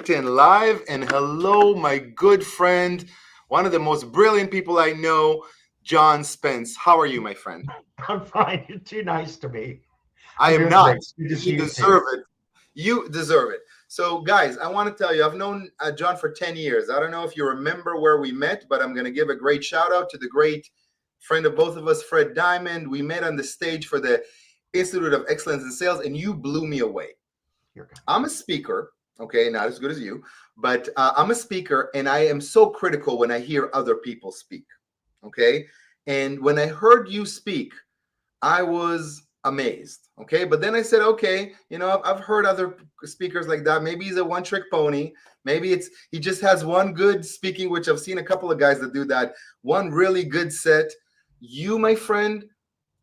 LinkedIn Live. And hello, my good friend, one of the most brilliant people I know, John Spence. How are you, my friend? I'm fine. You're too nice to me. I I'm am doing not. great. Good to see You you too. deserve it. You deserve it. So, guys, I want to tell you, I've known John for 10 years. I don't know if you remember where we met, but I'm going to give a great shout out to the great friend of both of us, Fred Diamond. We met on the stage for the Institute of Excellence in Sales, and you blew me away. You're kind. I'm a speaker, okay, not as good as you, but I'm a speaker, and I am so critical when I hear other people speak, okay? And when I heard you speak, I was amazed, okay? But then I said, okay, I've heard other speakers like that. Maybe he's a one-trick pony. Maybe he just has one good speaking, which I've seen a couple of guys that do that. One really good set. You, my friend,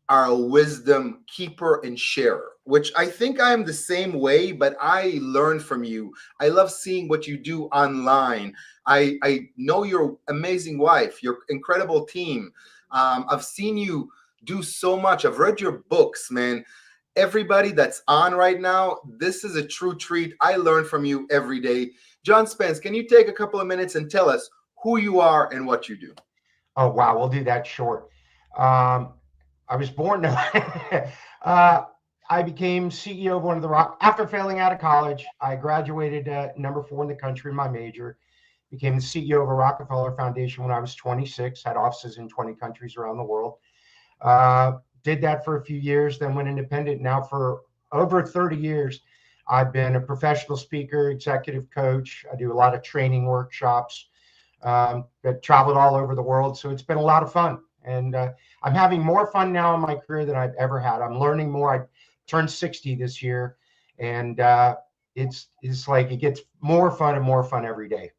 are a wisdom keeper and sharer, which I think I am the same way, but I learn from you. I love seeing what you do online. I know your amazing wife, your incredible team. I've seen you do so much. I've read your books, man. Everybody that's on right now, this is a true treat. I learn from you every day. John Spence, can you take a couple of minutes and tell us who you are and what you do? Oh wow, we'll do that short. Um, I was born to. uh, I became CEO of one of the rock after failing out of college. I graduated number 4 in the country in my major. Became the CEO of a Rockefeller Foundation when I was 26. Had offices in 20 countries around the world. Did that for a few years, then went independent. Now for over 30 years, I've been a professional speaker, executive coach. I do a lot of training workshops. I've traveled all over the world, so it's been a lot of fun. And I'm having more fun now in my career than I've ever had. I'm learning more. I turned 60 this year, and it's like it gets more fun and more fun every day.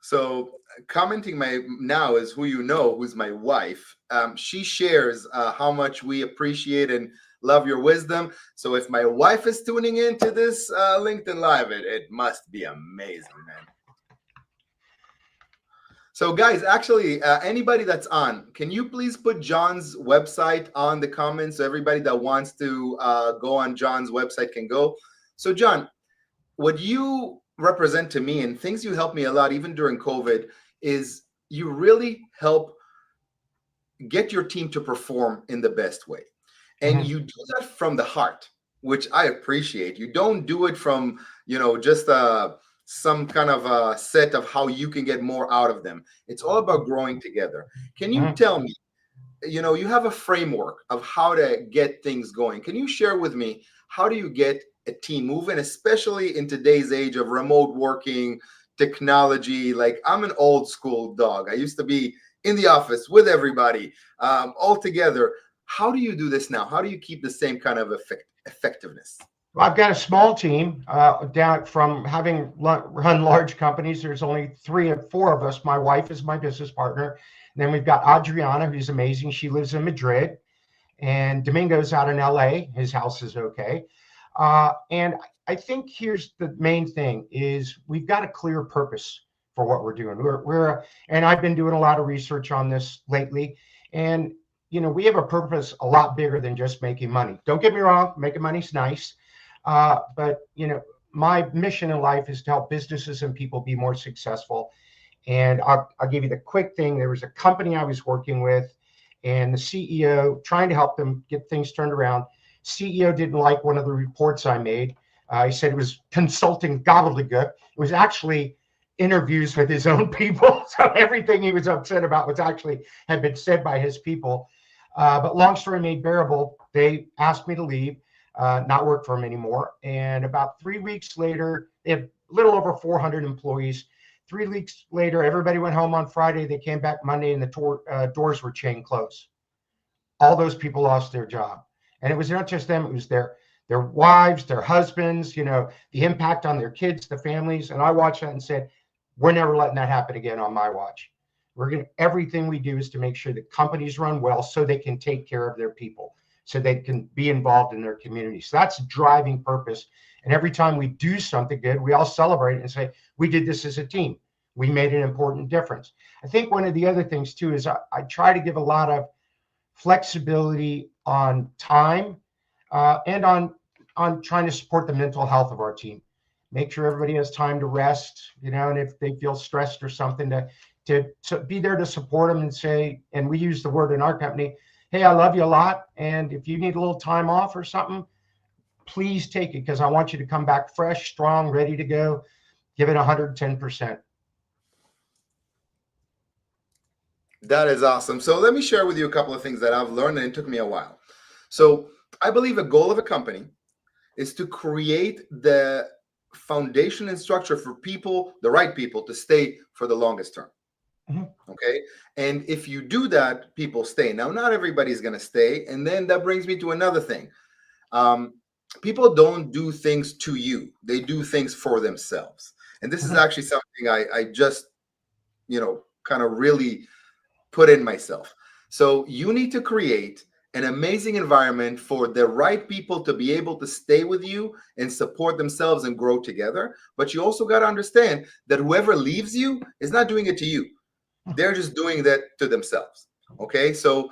So commenting my now is who you know, who's my wife. She shares how much we appreciate and love your wisdom. So if my wife is tuning into this LinkedIn Live, it must be amazing, man. So guys, actually, anybody that's on, can you please put John's website on the comments so everybody that wants to go on John's website can go? So John, what you represent to me and things you help me a lot even during COVID is you really help get your team to perform in the best way, and Mhm. you do that from the heart, which I appreciate. You don't do it from just some kind of a set of how you can get more out of them. It's all about growing together. Can you Mhm. tell me, you have a framework of how to get things going? Can you share with me, how do you get a team moving, especially in today's age of remote working, technology? Like, I'm an old school dog. I used to be in the office with everybody, all together. How do you do this now? How do you keep the same kind of effectiveness? Well, I've got a small team down from having run large companies. There's only 3 or 4 of us. My wife is my business partner. And then we've got Adriana, who's amazing. She lives in Madrid. And Domingo's out in LA. His house is okay. And I think here's the main thing is we've got a clear purpose for what we're doing. And I've been doing a lot of research on this lately. And, we have a purpose a lot bigger than just making money. Don't get me wrong, making money's nice. But my mission in life is to help businesses and people be more successful. And I'll give you the quick thing. There was a company I was working with, and the CEO trying to help them get things turned around. CEO didn't like one of the reports I made. He said it was consulting gobbledygook. It was actually interviews with his own people. So everything he was upset about was actually had been said by his people. But long story made bearable, they asked me to leave, not work for them anymore. And about 3 weeks later, they had a little over 400 employees. 3 weeks later, everybody went home on Friday. They came back Monday, and the doors were chain closed. All those people lost their job, and it was not just them; it was their wives, their husbands. The impact on their kids, the families. And I watched that and said, "We're never letting that happen again on my watch. We're going to everything we do is to make sure that companies run well, so they can take care of their people, so they can be involved in their community." So that's driving purpose. And every time we do something good, we all celebrate and say, "We did this as a team. We made an important difference." I think one of the other things too is I try to give a lot of flexibility on time and on trying to support the mental health of our team. make sure everybody has time to rest, and if they feel stressed or something, to be there to support them and say, and we use the word in our company, hey, I love you a lot. And if you need a little time off or something, please take it, because I want you to come back fresh, strong, ready to go. Give it 110%. That is awesome. So let me share with you a couple of things that I've learned, and it took me a while. So I believe a goal of a company is to create the foundation and structure for people, the right people, to stay for the longest term. Okay. And if you do that, people stay. Now, not everybody's going to stay. And then that brings me to another thing. People don't do things to you. They do things for themselves. And this is actually something I just, kind of really put in myself. So you need to create an amazing environment for the right people to be able to stay with you and support themselves and grow together. But you also got to understand that whoever leaves you is not doing it to you. They're just doing that to themselves. Okay. So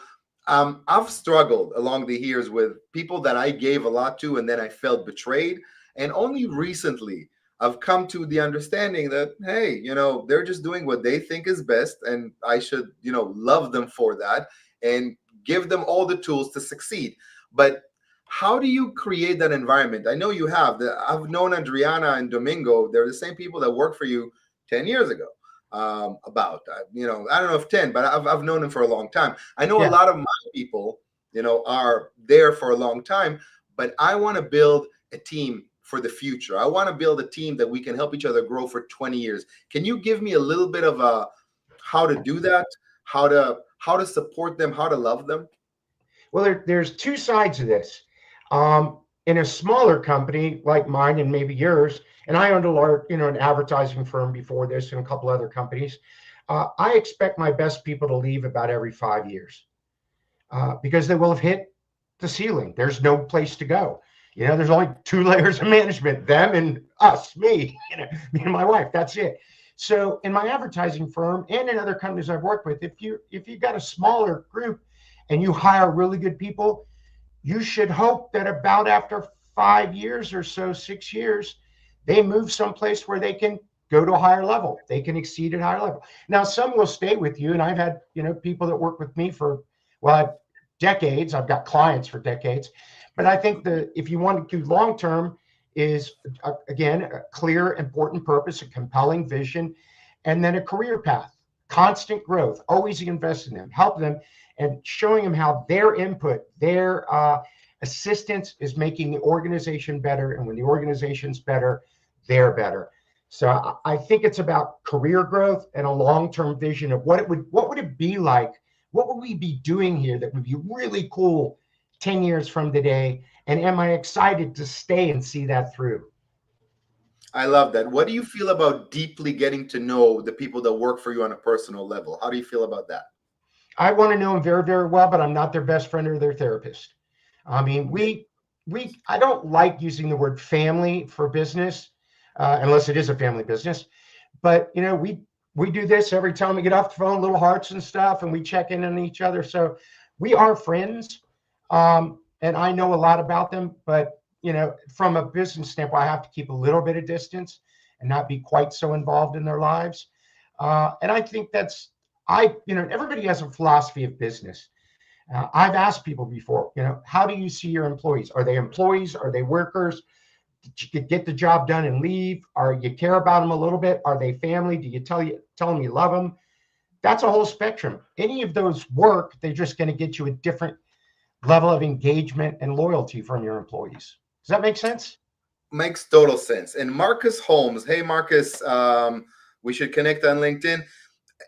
I've struggled along the years with people that I gave a lot to, and then I felt betrayed. And only recently I've come to the understanding that, hey, they're just doing what they think is best. And I should, love them for that and give them all the tools to succeed. But how do you create that environment? I know you have. I've known Adriana and Domingo. They're the same people that worked for you 10 years ago. I don't know if 10, but I've known them for a long time. I know a lot of my people, are there for a long time, but I want to build a team for the future. I want to build a team that we can help each other grow for 20 years. Can you give me a little bit of how to do that? How to support them, how to love them? Well, there's two sides of this. In a smaller company like mine and maybe yours, and I owned a large, an advertising firm before this and a couple other companies. I expect my best people to leave about every 5 years because they will have hit the ceiling. There's no place to go. There's only 2 layers of management, them and us, me and my wife. That's it. So in my advertising firm and in other companies I've worked with, if you've got a smaller group and you hire really good people, you should hope that about after 5 years or so, 6 years, they move someplace where they can go to a higher level. They can exceed at a higher level. Now, some will stay with you. And I've had, people that work with me for, decades. I've got clients for decades. But I think if you want to do long-term is, again, a clear, important purpose, a compelling vision, and then a career path, constant growth, always invest in them, help them, and showing them how their input, their assistance is making the organization better. And when the organization's better, they're better. So I think it's about career growth and a long-term vision of what would it be like? What would we be doing here that would be really cool 10 years from today? And am I excited to stay and see that through? I love that. What do you feel about deeply getting to know the people that work for you on a personal level? How do you feel about that? I want to know them very, very well, but I'm not their best friend or their therapist. I mean, I don't like using the word family for business, unless it is a family business. But, we do this every time we get off the phone, little hearts and stuff, and we check in on each other. So we are friends. And I know a lot about them, but, from a business standpoint, I have to keep a little bit of distance and not be quite so involved in their lives. And I think everybody has a philosophy of business. I've asked people before, how do you see your employees? Are they employees? Are they workers? Did you get the job done and leave? Or you care about them a little bit? Are they family? Do you tell them you love them? That's a whole spectrum. Any of those work, they're just going to get you a different level of engagement and loyalty from your employees. Does that make sense? Makes total sense. And Marcus Holmes, hey Marcus, we should connect on LinkedIn,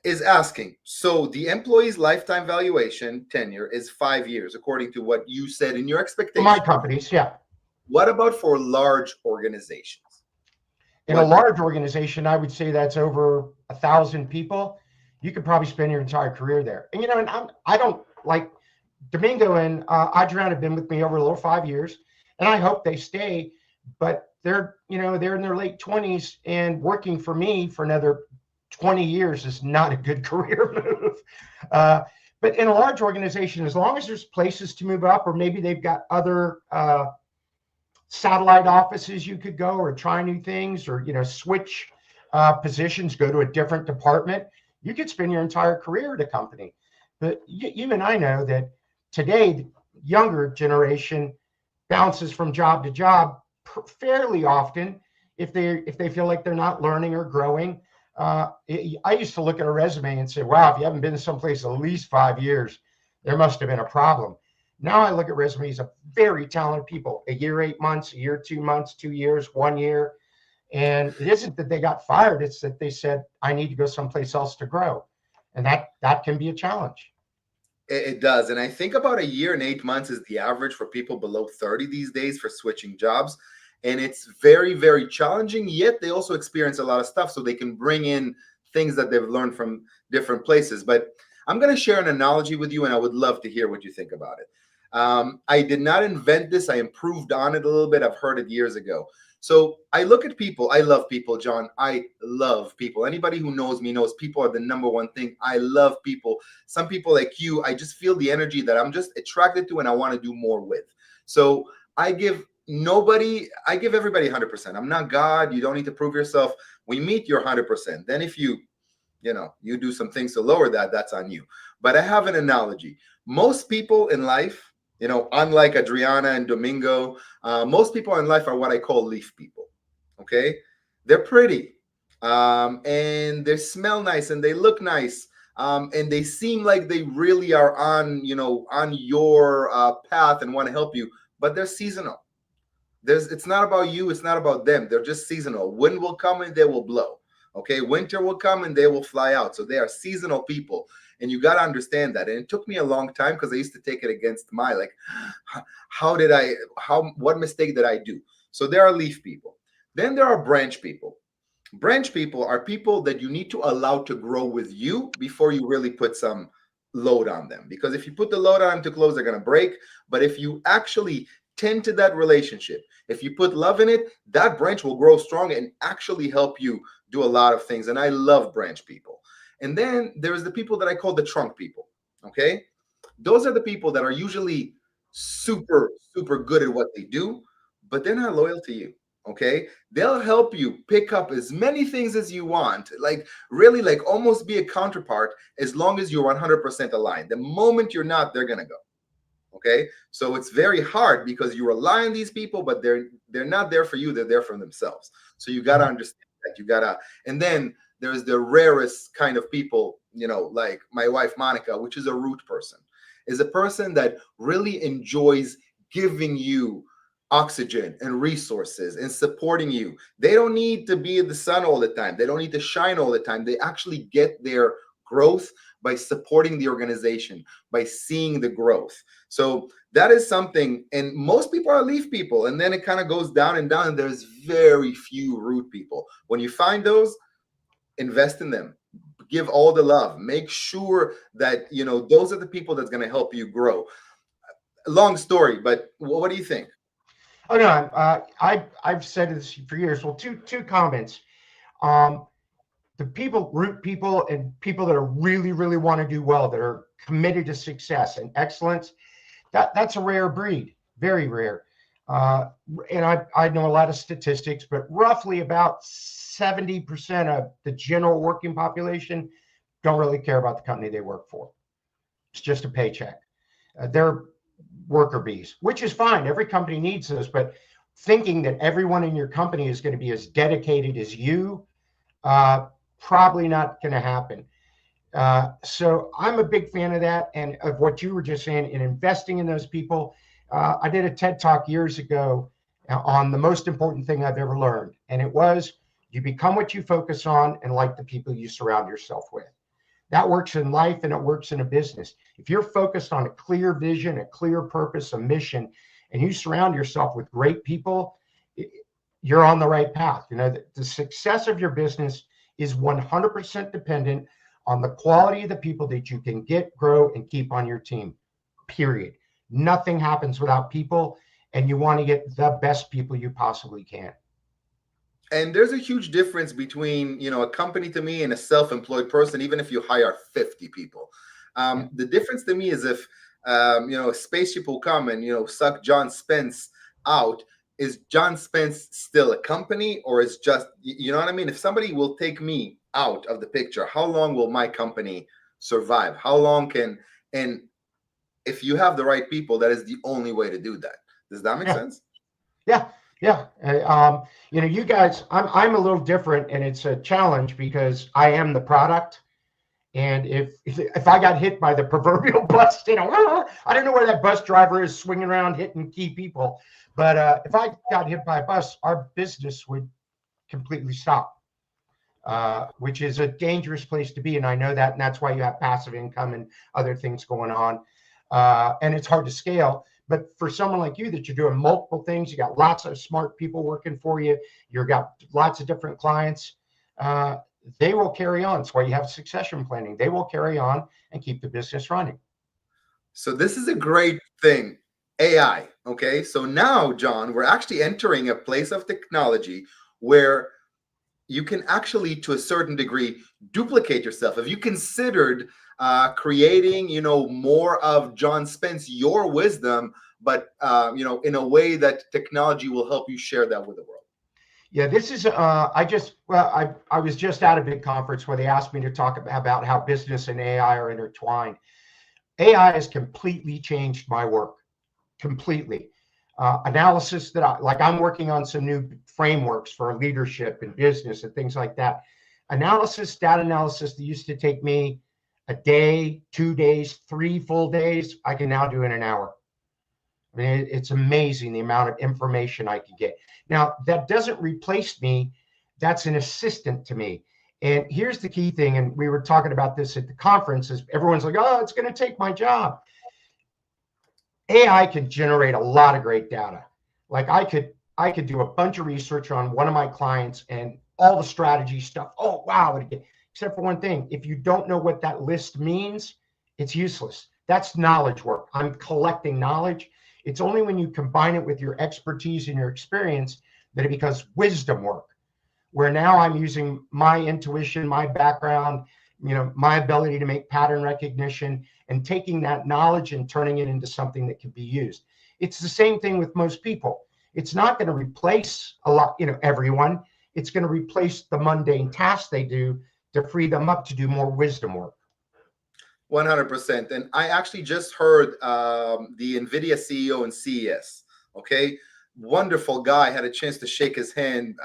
is asking, so the employee's lifetime valuation tenure is 5 years, according to what you said in your expectations. My companies, yeah. What about for large organizations? In a large organization, I would say that's over 1,000 people. You could probably spend your entire career there. And, and I don't like Domingo and Adriana have been with me over a little 5 years, and I hope they stay, but they're in their late 20s, and working for me for another 20 years is not a good career move. But in a large organization, as long as there's places to move up, or maybe they've got other satellite offices you could go, or try new things, or switch positions, go to a different department. You could spend your entire career at a company. But you and I know that today, the younger generation bounces from job to job fairly often if they feel like they're not learning or growing. I used to look at a resume and say, wow, if you haven't been someplace at least 5 years, there must have been a problem. Now I look at resumes of very talented people, a year, 8 months, a year, 2 months, 2 years, 1 year. And it isn't that they got fired, it's that they said, I need to go someplace else to grow. And that can be a challenge. It does. And I think about a year and 8 months is the average for people below 30 these days for switching jobs. And it's very, very challenging, yet they also experience a lot of stuff so they can bring in things that they've learned from different places. But I'm going to share an analogy with you, and I would love to hear what you think about it. I did not invent this. I improved on it a little bit. I've heard it years ago. So I look at people. I love people, John. I love people. Anybody who knows me knows people are the number one thing. I love people. Some people like you, I just feel the energy that I'm just attracted to and I want to do more with. So I give everybody 100%. I'm not God. You don't need to prove yourself. We meet your 100%. Then if you do some things to lower that, that's on you. But I have an analogy. Most people in life, unlike Adriana and Domingo, most people in life are what I call leaf people. Okay, they're pretty, and they smell nice, and they look nice, and they seem like they really are on your path and want to help you, but they're seasonal. It's not about you, it's not about them. They're just seasonal. Wind will come and they will blow. Okay, winter will come and they will fly out. So they are seasonal people. And you got to understand that. And it took me a long time because I used to take it against what mistake did I do? So there are leaf people. Then there are branch people. Branch people are people that you need to allow to grow with you before you really put some load on them. Because if you put the load on them too close, they're going to break. But if you actually tend to that relationship, if you put love in it, that branch will grow strong and actually help you do a lot of things. And I love branch people. And then there's the people that I call the trunk people. Okay. Those are the people that are usually super, super good at what they do, but they're not loyal to you. Okay. They'll help you pick up as many things as you want, like really, like almost be a counterpart as long as you're 100% aligned. The moment you're not, they're going to go. Okay. So it's very hard because you rely on these people, but they're not there for you. They're there for themselves. So you got to understand that. And then there's the rarest kind of people, like my wife, Monica, which is a root person, is a person that really enjoys giving you oxygen and resources and supporting you. They don't need to be in the sun all the time. They don't need to shine all the time. They actually get their growth by supporting the organization, by seeing the growth. So that is something, and most people are leaf people, and then it kind of goes down and down, and there's very few root people. When you find those, invest in them, give all the love, make sure that those are the people that's going to help you grow. Long story, but what do you think? Oh no, I've said this for years. Well, two comments. The root people and people that are really, really want to do well, that are committed to success and excellence, that's a rare breed, very rare. And I know a lot of statistics, but roughly about 70% of the general working population don't really care about the company they work for. It's just a paycheck. They're worker bees, which is fine. Every company needs those, but thinking that everyone in your company is going to be as dedicated as you, probably not going to happen. So I'm a big fan of that, and of what you were just saying, in investing in those people. I did a TED Talk years ago on the most important thing I've ever learned, and it was, you become what you focus on and like the people you surround yourself with. That works in life and it works in a business. If you're focused on a clear vision, a clear purpose, a mission, and you surround yourself with great people, you're on the right path. The success of your business is 100% dependent on the quality of the people that you can get, grow, and keep on your team, period. Nothing happens without people, and you want to get the best people you possibly can. And there's a huge difference between, a company to me and a self-employed person, even if you hire 50 people. The difference to me is if, a spaceship will come and, suck John Spence out, is John Spence still a company, or is just, you know what I mean? If somebody will take me out of the picture, how long will my company survive? How long can, and if you have the right people, that is the only way to do that. Does that make Yeah, sense? yeah, yeah. You guys, I'm a little different, and it's a challenge because I am the product. And if I got hit by the proverbial bus, I don't know where that bus driver is swinging around hitting key people, but if I got hit by a bus, our business would completely stop, which is a dangerous place to be. And I know that, and that's why you have passive income and other things going on. And it's hard to scale. But for someone like you, that you're doing multiple things, you got lots of smart people working for you, you've got lots of different clients. They will carry on. That's why you have succession planning. They will carry on and keep the business running. So this is a great thing. AI. Okay. So now, John, we're actually entering a place of technology where you can actually, to a certain degree, duplicate yourself. Have you considered creating, more of John Spence, your wisdom, but in a way that technology will help you share that with the world? Yeah, this is I was just at a big conference where they asked me to talk about how business and AI are intertwined. AI has completely changed my work, completely. Analysis that I'm working on some new frameworks for leadership and business and things like that. Data analysis that used to take me a day, 2 days, 3 full days, I can now do in an hour. I mean, it's amazing the amount of information I can get. Now, that doesn't replace me. That's an assistant to me. And here's the key thing, and we were talking about this at the conference, is everyone's like, oh, it's going to take my job. AI can generate a lot of great data. Like I could do a bunch of research on one of my clients and all the strategy stuff. Oh, wow. Except for one thing, if you don't know what that list means, it's useless. That's knowledge work. I'm collecting knowledge. It's only when you combine it with your expertise and your experience that it becomes wisdom work, where now I'm using my intuition, my background, my ability to make pattern recognition and taking that knowledge and turning it into something that can be used. It's the same thing with most people. It's not going to replace everyone. It's going to replace the mundane tasks they do to free them up to do more wisdom work. 100%. And I actually just heard the NVIDIA CEO in CES. Okay. Wonderful guy. Had a chance to shake his hand.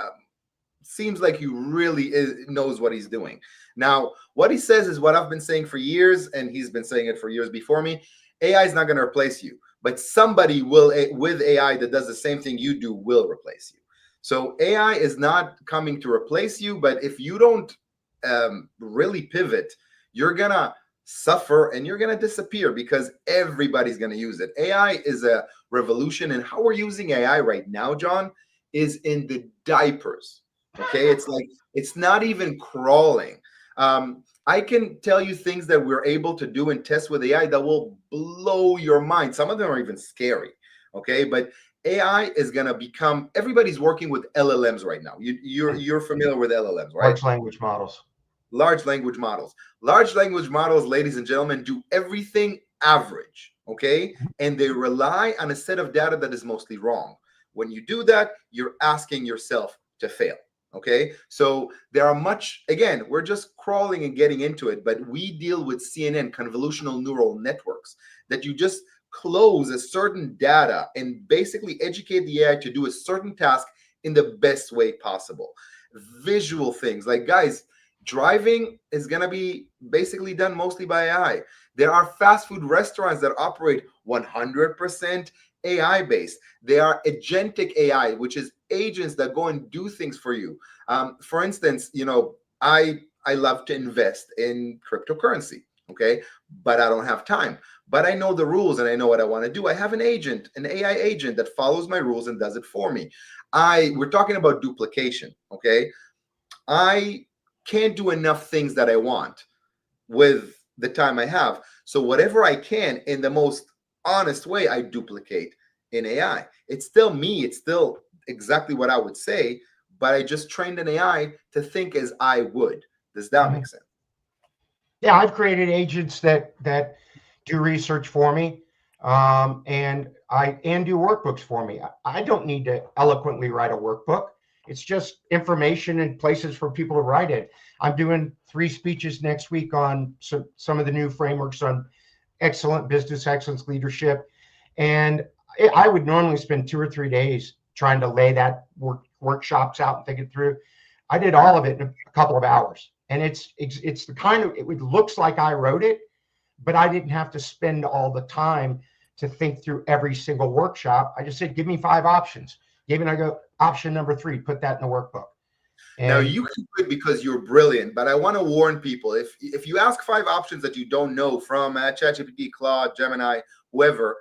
Seems like he really knows what he's doing. Now, what he says is what I've been saying for years, and he's been saying it for years before me. AI is not going to replace you, but somebody will, with AI that does the same thing you do, will replace you. So AI is not coming to replace you, but if you don't really pivot, you're going to suffer and you're going to disappear because everybody's going to use it. AI is a revolution, and how we're using AI right now, John, is in the diapers. Okay, it's like it's not even crawling. I can tell you things that we're able to do and test with AI that will blow your mind. Some of them are even scary. Okay, but AI is going to become. Everybody's working with LLMs right now. You're familiar with LLMs, right? Large language models. Large language models. Large language models, ladies and gentlemen, do everything average. Okay, and they rely on a set of data that is mostly wrong. When you do that, you're asking yourself to fail. Okay, so there are again, we're just crawling and getting into it, but we deal with CNN, convolutional neural networks, that you just close a certain data and basically educate the AI to do a certain task in the best way possible. Visual things like, guys, driving is going to be basically done mostly by AI. There are fast food restaurants that operate 100% AI based. They are agentic AI, which is agents that go and do things for you. For instance, I love to invest in cryptocurrency, okay, but I don't have time. But I know the rules and I know what I want to do. I have an agent, an AI agent that follows my rules and does it for me. We're talking about duplication, okay? I can't do enough things that I want with the time I have. So whatever I can in the most honest way, I duplicate in AI. It's still me. It's still exactly what I would say, but I just trained an AI to think as I would. Does that make sense? Yeah, I've created agents that do research for me. and do workbooks for me. I don't need to eloquently write a workbook. It's just information and places for people to write it. I'm doing 3 speeches next week on some of the new frameworks on excellent business excellence leadership. And I would normally spend 2 or 3 days trying to lay that workshops out and think it through. I did all of it in a couple of hours. And it's the kind of, it looks like I wrote it, but I didn't have to spend all the time to think through every single workshop. I just said, give me 5 options. Even I go, option number 3, put that in the workbook. And now you can do it because you're brilliant, but I want to warn people, if you ask 5 options that you don't know from ChatGPT, Claude, Gemini, whoever,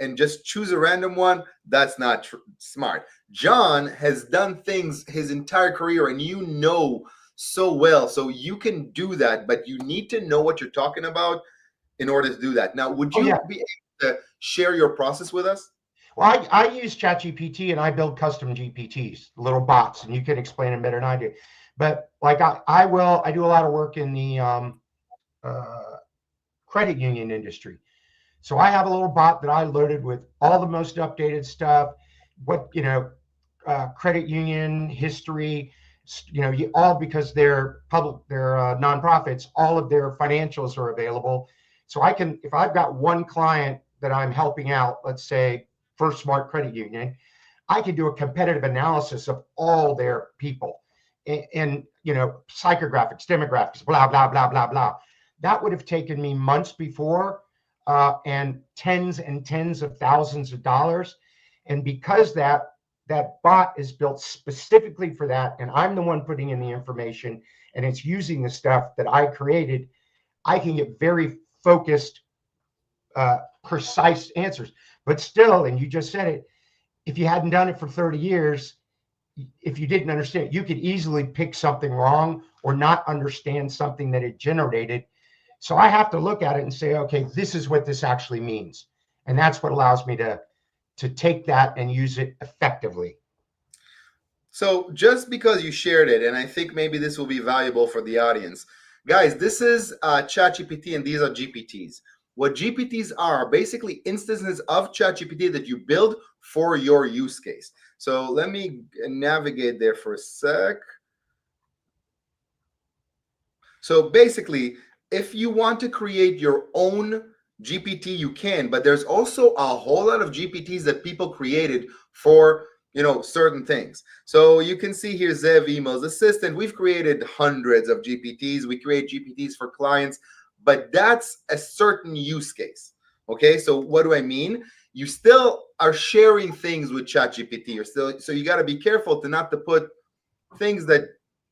and just choose a random one, that's not smart. John has done things his entire career, and you know so well, so you can do that, but you need to know what you're talking about in order to do that. Now, would you be able to share your process with us? Well, I use ChatGPT and I build custom GPTs, little bots, and you can explain them better than I do. But like I do a lot of work in the credit union industry. So I have a little bot that I loaded with all the most updated stuff, what, credit union history, all because they're public, they're nonprofits, all of their financials are available. So I can, if I've got one client that I'm helping out, let's say First Smart Credit Union, I can do a competitive analysis of all their people and psychographics, demographics, blah, blah, blah, blah, blah. That would have taken me months before and tens and tens of thousands of dollars. And because that bot is built specifically for that, and I'm the one putting in the information, and it's using the stuff that I created, I can get very focused, precise answers. But still, and you just said it, if you hadn't done it for 30 years, if you didn't understand it, you could easily pick something wrong or not understand something that it generated. So I have to look at it and say, okay, this is what this actually means. And that's what allows me to take that and use it effectively. So just because you shared it, and I think maybe this will be valuable for the audience, guys, this is ChatGPT and these are GPTs. What GPTs are basically instances of ChatGPT that you build for your use case. So let me navigate there for a sec. So basically, if you want to create your own GPT, you can, but there's also a whole lot of GPTs that people created for certain things. So you can see here Zev Emails Assistant. We've created hundreds of GPTs. We create GPTs for clients, but that's a certain use case. Okay, so what do I mean? You still are sharing things with ChatGPT. So you got to be careful to put things that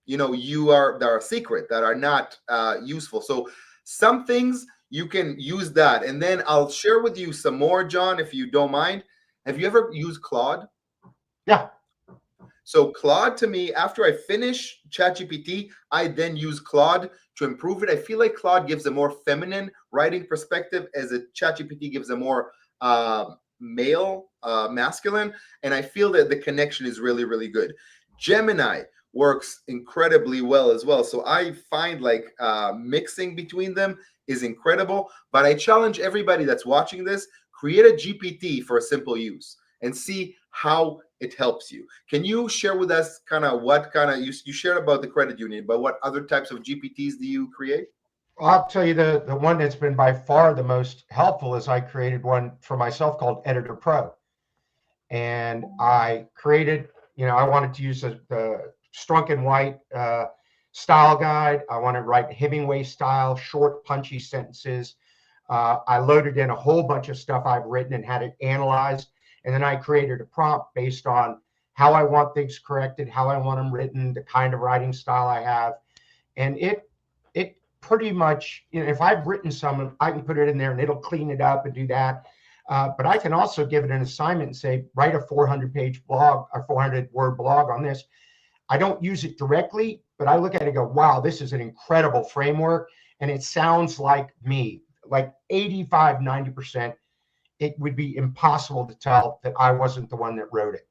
that are secret, that are not useful. So some things you can use that, and then I'll share with you some more, John, if you don't mind. Have you ever used Claude? Yeah. So Claude, to me, after I finish ChatGPT, I then use Claude to improve it. I feel like Claude gives a more feminine writing perspective, as a ChatGPT gives a more male, masculine, and I feel that the connection is really, really good. Gemini works incredibly well as well. So I find like mixing between them is incredible, but I challenge everybody that's watching this, create a GPT for a simple use and see how it helps you. Can you share with us kind of what kind of, you shared about the credit union, but what other types of GPTs do you create? Well, I'll tell you the one that's been by far the most helpful is I created one for myself called Editor Pro. And I created, I wanted to use the Strunk and White style guide. I want to write Hemingway style, short, punchy sentences. I loaded in a whole bunch of stuff I've written and had it analyzed. And then I created a prompt based on how I want things corrected, how I want them written, the kind of writing style I have. And it pretty much, if I've written some, I can put it in there and it'll clean it up and do that. But I can also give it an assignment and say, write a 400-page blog or 400-word blog on this. I don't use it directly, but I look at it and go, wow, this is an incredible framework. And it sounds like me, like 85, 90%. It would be impossible to tell that I wasn't the one that wrote it.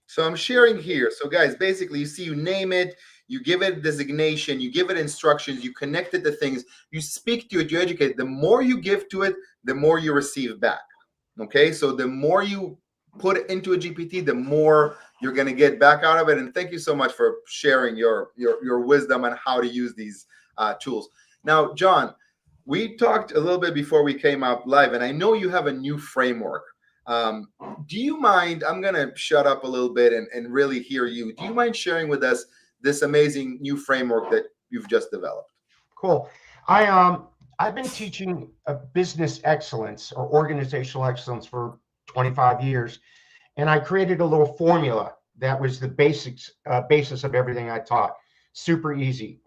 So I'm sharing here. So guys, basically you see, you name it, you give it a designation, you give it instructions, you connect it to things, you speak to it, you educate it. The more you give to it, the more you receive back. Okay, so the more you put into a GPT, the more you're going to get back out of it. And thank you so much for sharing your wisdom on how to use these tools. Now, John, we talked a little bit before we came out live, and I know you have a new framework. Do you mind? I'm going to shut up a little bit and really hear you. Do you mind sharing with us this amazing new framework that you've just developed? Cool. I've been teaching business excellence or organizational excellence for 25 years, and I created a little formula that was the basis of everything I taught. Super easy.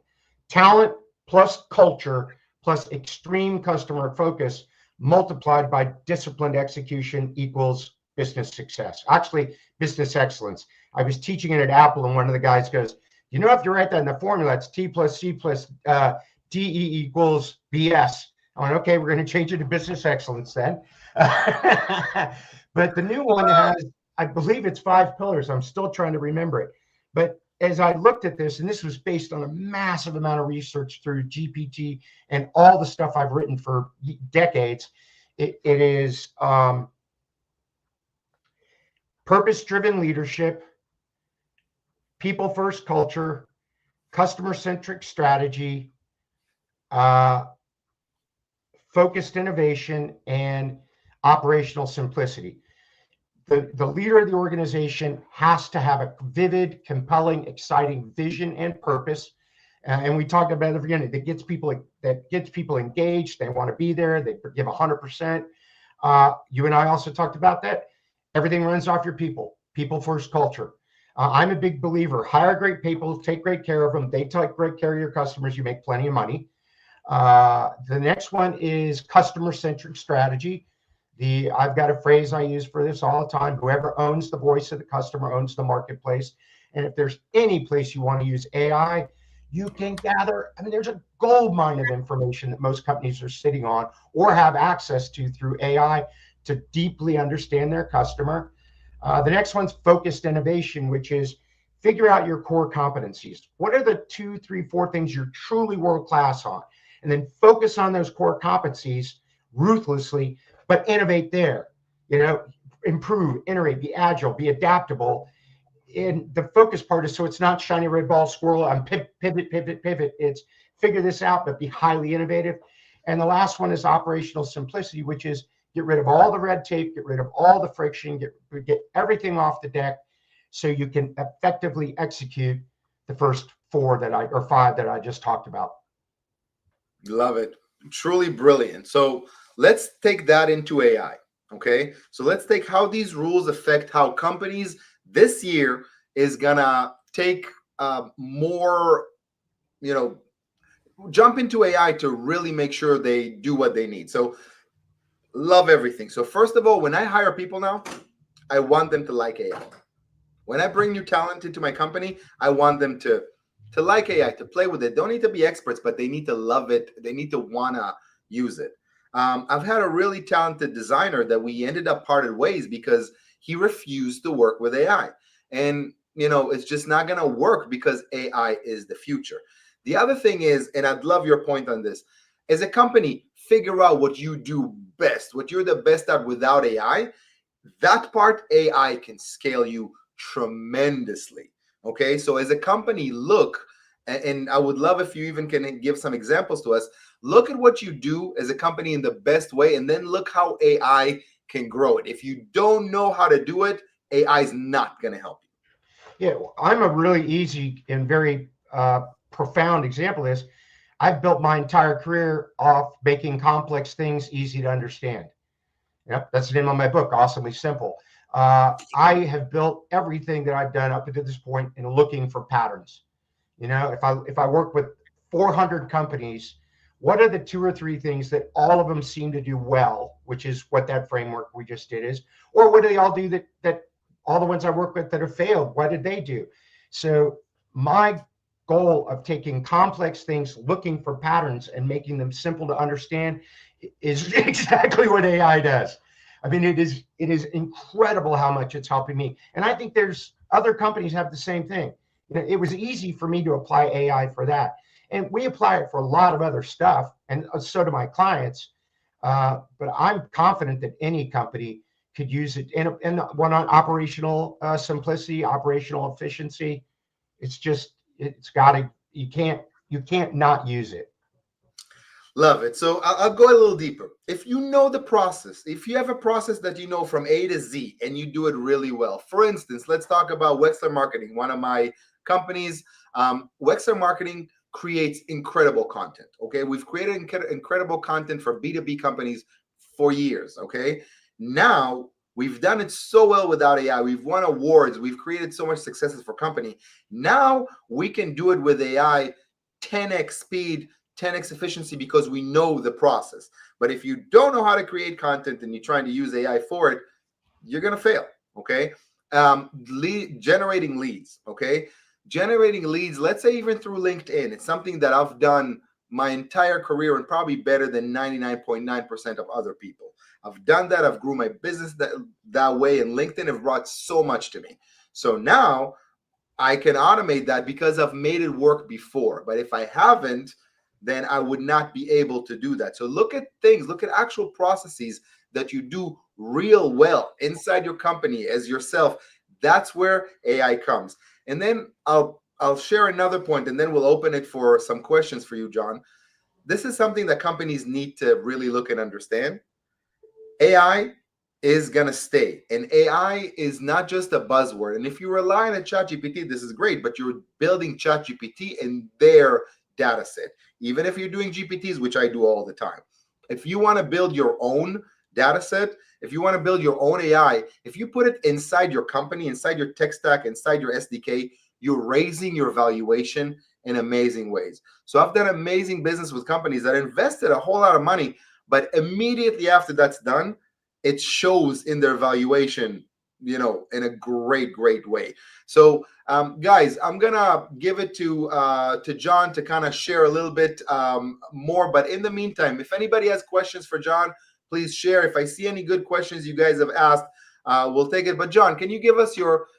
Talent plus culture plus extreme customer focus multiplied by disciplined execution equals business success. Actually, business excellence. I was teaching it at Apple, and one of the guys goes, you know, if you write that in the formula, it's T plus C plus DE equals BS. I went, okay, we're going to change it to business excellence then. But the new one has, I believe it's 5 pillars. I'm still trying to remember it. But as I looked at this, and this was based on a massive amount of research through GPT and all the stuff I've written for decades, it is purpose-driven leadership, people-first culture, customer-centric strategy, focused innovation, and operational simplicity. The leader of the organization has to have a vivid, compelling, exciting vision and purpose. And we talked about it at the beginning, that gets people engaged. They want to be there. They give 100%. You and I also talked about that. Everything runs off your people first culture. I'm a big believer. Hire great people, take great care of them. They take great care of your customers. You make plenty of money. The next one is customer-centric strategy. I've got a phrase I use for this all the time. Whoever owns the voice of the customer owns the marketplace. And if there's any place you want to use AI, you can gather. I mean, there's a gold mine of information that most companies are sitting on or have access to through AI to deeply understand their customer. The next one's focused innovation, which is figure out your core competencies. What are the 2, 3, 4 things you're truly world-class on? And then focus on those core competencies ruthlessly, but innovate there. You know, improve, iterate, be agile, be adaptable. And the focus part is so it's not shiny red ball squirrel on pivot. It's figure this out, but be highly innovative. And the last one is operational simplicity, which is get rid of all the red tape, get rid of all the friction, get everything off the deck so you can effectively execute the first 5 that I just talked about. Love it. Truly brilliant. So let's take that into AI. Okay. So let's take how these rules affect how companies this year is going to take more, jump into AI to really make sure they do what they need. So love everything. So first of all, when I hire people now, I want them to like AI. When I bring new talent into my company, I want them to like AI, to play with it. Don't need to be experts, but they need to love it. They need to want to use it. I've had a really talented designer that we ended up parted ways because he refused to work with AI. And, it's just not going to work because AI is the future. The other thing is, and I'd love your point on this, as a company, figure out what you do best, what you're the best at without AI. That part, AI can scale you tremendously. Okay, so as a company, look, and I would love if you even can give some examples to us. Look at what you do as a company in the best way, and then look how AI can grow it. If you don't know how to do it, AI is not going to help you. Yeah, well, I'm a really easy and very profound example of this. I've built my entire career off making complex things easy to understand. Yep, that's the name of my book, Awesomely Simple. I have built everything that I've done up to this point in looking for patterns. If I work with 400 companies, what are the 2 or 3 things that all of them seem to do well, which is what that framework we just did is, or what do they all do that all the ones I work with that have failed, what did they do? So my goal of taking complex things, looking for patterns and making them simple to understand is exactly what AI does. I mean, it is incredible how much it's helping me. And I think there's other companies have the same thing. It was easy for me to apply AI for that. And we apply it for a lot of other stuff. And so do my clients. But I'm confident that any company could use it in one on operational simplicity, operational efficiency. It's got to, you can't not use it. Love it. So I'll go a little deeper. If you know the process, if you have a process that you know from A to Z and you do it really well, for instance, let's talk about Wexler Marketing, one of my companies. Wexler Marketing creates incredible content. Okay. We've created incredible content for B2B companies for years. Okay. Now we've done it so well without AI. We've won awards. We've created so much successes for company. Now we can do it with AI, 10x speed, 10x efficiency, because we know the process. But if you don't know how to create content and you're trying to use AI for it, you're going to fail. Okay. Generating leads. Okay. Generating leads, let's say even through LinkedIn. It's something that I've done my entire career and probably better than 99.9% of other people. I've done that. I've grew my business that way, and LinkedIn have brought so much to me. So now I can automate that because I've made it work before. But if I haven't, then I would not be able to do that. So look at actual processes that you do real well inside your company as yourself. That's where AI comes. And then I'll share another point, and then we'll open it for some questions for you, John. This is something that companies need to really look and understand. AI is going to stay, and AI is not just a buzzword. And if you rely on a ChatGPT, this is great, but you're building ChatGPT in their data set. Even if you're doing GPTs, which I do all the time. If you want to build your own data set, if you want to build your own AI, if you put it inside your company, inside your tech stack, inside your SDK, you're raising your valuation in amazing ways. So I've done amazing business with companies that invested a whole lot of money, but immediately after that's done, it shows in their valuation, in a great way. So guys, I'm gonna give it to John to kind of share a little bit more, but in the meantime, if anybody has questions for John, please share. If I see any good questions you guys have asked, we'll take it. But John, can you give us your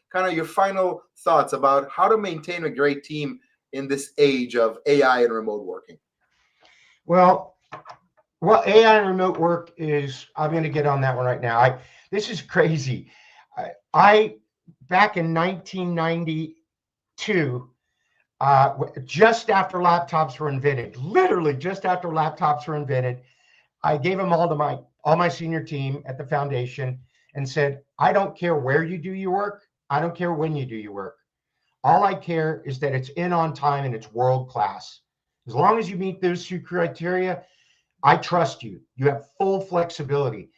final thoughts about how to maintain a great team in this age of AI and remote working? Well, AI and remote work is, I'm going to get on that one right now. This is crazy. I back in 1992, just after laptops were invented, literally just after laptops were invented, I gave them all to all my senior team at the foundation and said, I don't care where you do your work. I don't care when you do your work. All I care is that it's in on time and it's world class. As long as you meet those two criteria, I trust you. You have full flexibility.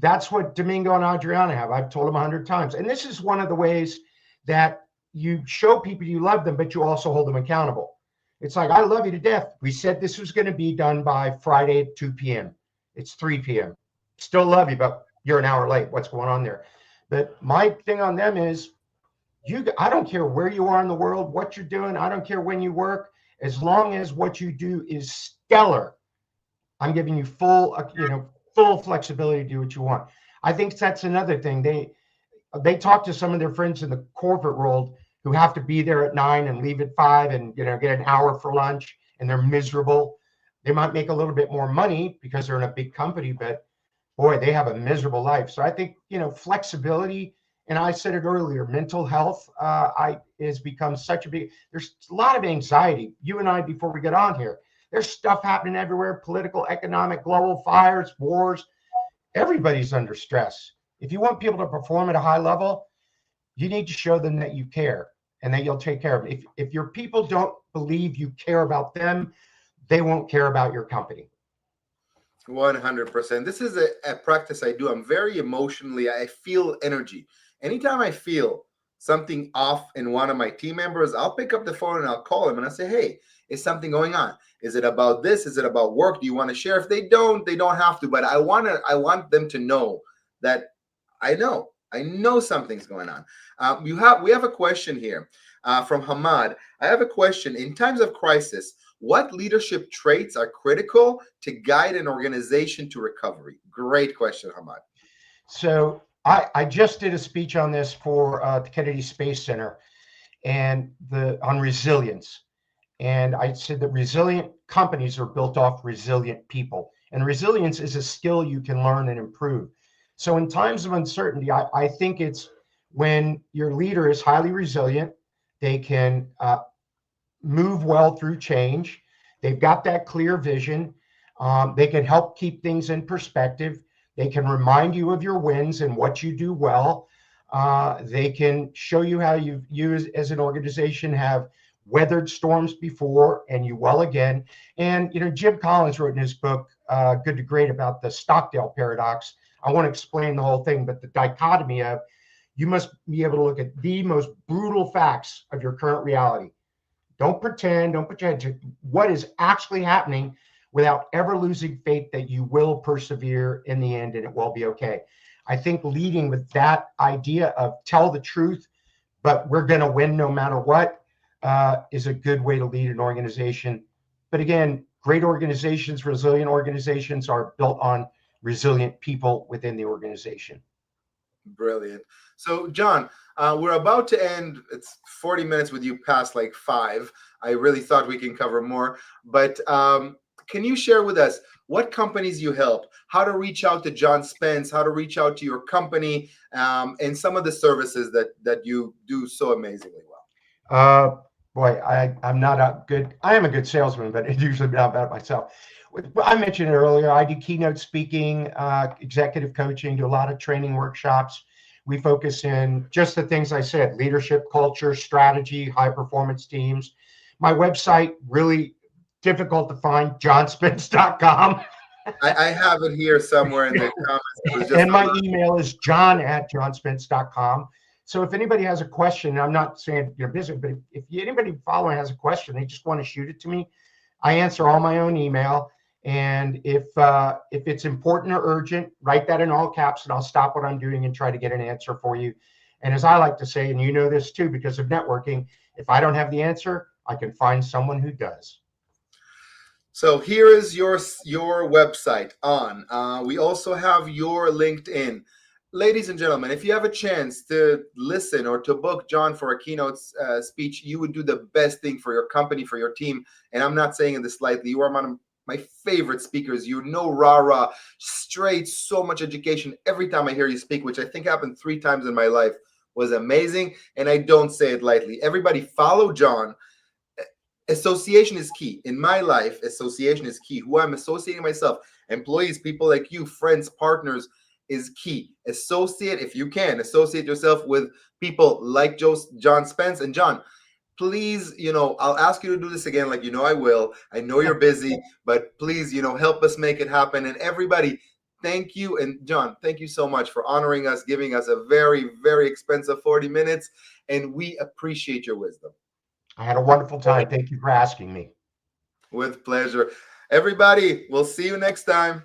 That's what Domingo and Adriana have. I've told them 100 times. And this is one of the ways that you show people you love them, but you also hold them accountable. It's like, I love you to death. We said this was going to be done by Friday at 2 p.m. It's 3 p.m. Still love you, but you're an hour late. What's going on there? But my thing on them is, I don't care where you are in the world, what you're doing. I don't care when you work. As long as what you do is stellar, I'm giving you full flexibility to do what you want. I think that's another thing. They talk to some of their friends in the corporate world who have to be there at 9 and leave at 5 and get an hour for lunch, and they're miserable. They might make a little bit more money because they're in a big company, but boy, they have a miserable life. So I think flexibility, and I said it earlier, mental health has become such a big. There's a lot of anxiety. You and I, before we get on here, there's stuff happening everywhere: political, economic, global fires, wars. Everybody's under stress. If you want people to perform at a high level, you need to show them that you care and that you'll take care of them. If your people don't believe you care about them, they won't care about your company. 100%. This is a practice I do. I'm very emotionally, I feel energy. Anytime I feel something off in one of my team members, I'll pick up the phone and I'll call them and I say, hey, is something going on? Is it about this? Is it about work? Do you want to share? If they don't have to, but I want them to know that I know something's going on. We have a question here from Hamad. I have a question. In times of crisis, what leadership traits are critical to guide an organization to recovery? Great question, Hamad. So I just did a speech on this for the Kennedy Space Center and on resilience. And I said that resilient companies are built off resilient people. And resilience is a skill you can learn and improve. So in times of uncertainty, I think it's when your leader is highly resilient, they can move well through change. They've got that clear vision. They can help keep things in perspective. They can remind you of your wins and what you do well. They can show you how you as an organization have weathered storms before and you will again. And Jim Collins wrote in his book, Good to Great, about the Stockdale paradox. I won't explain the whole thing, but the dichotomy of you must be able to look at the most brutal facts of your current reality. Don't pretend, don't put your head to what is actually happening without ever losing faith that you will persevere in the end and it will be okay. I think leading with that idea of tell the truth, but we're going to win no matter what, is a good way to lead an organization. But again, great organizations, resilient organizations are built on resilient people within the organization. Brilliant. So, John, we're about to end. It's 40 minutes with you past like 5. I really thought we can cover more, but can you share with us what companies you help, how to reach out to John Spence, how to reach out to your company, and some of the services that you do so amazingly well? Boy, I'm not a good, I am a good salesman, but it's usually not about myself. I mentioned it earlier. I do keynote speaking, executive coaching, do a lot of training workshops. We focus in just the things I said: leadership, culture, strategy, high performance teams. My website, really difficult to find, johnspence.com. I have it here somewhere in the comments. And my email is john@johnspence.com. So if anybody has a question, I'm not saying you're busy, but if anybody following has a question, they just want to shoot it to me, I answer all my own email. And if it's important or urgent, write that in all caps and I'll stop what I'm doing and try to get an answer for you. And as I like to say, and you know this too, because of networking, if I don't have the answer, I can find someone who does. So here is your website on. We also have your LinkedIn. Ladies and gentlemen, if you have a chance to listen or to book John for a keynote speech, you would do the best thing for your company, for your team. And I'm not saying this lightly. You are one of my favorite speakers. Rah, straight, so much education. Every time I hear you speak, which I think happened 3 times in my life, was amazing. And I don't say it lightly. Everybody follow John. Association is key. In my life, association is key. Who I'm associating myself, employees, people like you, friends, partners, is key. Associate, if you can, associate yourself with people like John Spence. And John, please, I'll ask you to do this again, like I will. I know you're busy, but please, help us make it happen. And everybody, thank you. And John, thank you so much for honoring us, giving us a very, very expensive 40 minutes. And we appreciate your wisdom. I had a wonderful time. Thank you for asking me. With pleasure. Everybody, we'll see you next time.